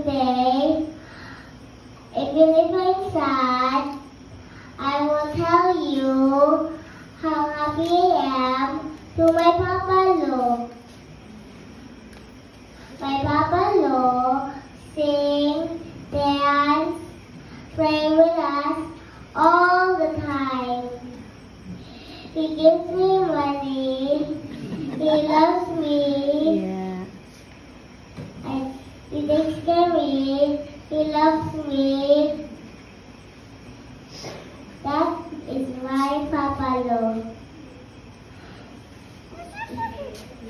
today, even if I'm sad, I will tell you how happy I am to my Papa Lo. My Papa Lo sing, dance, pray with us all the time. He gives me money. He loves me. Yeah. And he takes care of me. He loves me. That is my Papa Lo.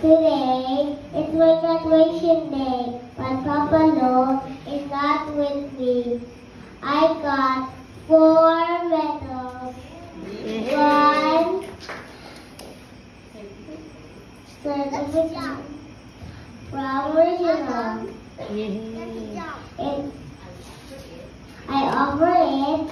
Today is my graduation day, but Papa Lo is not with me. I got 4 medals. One certificate from Regional. Yeah. I offer it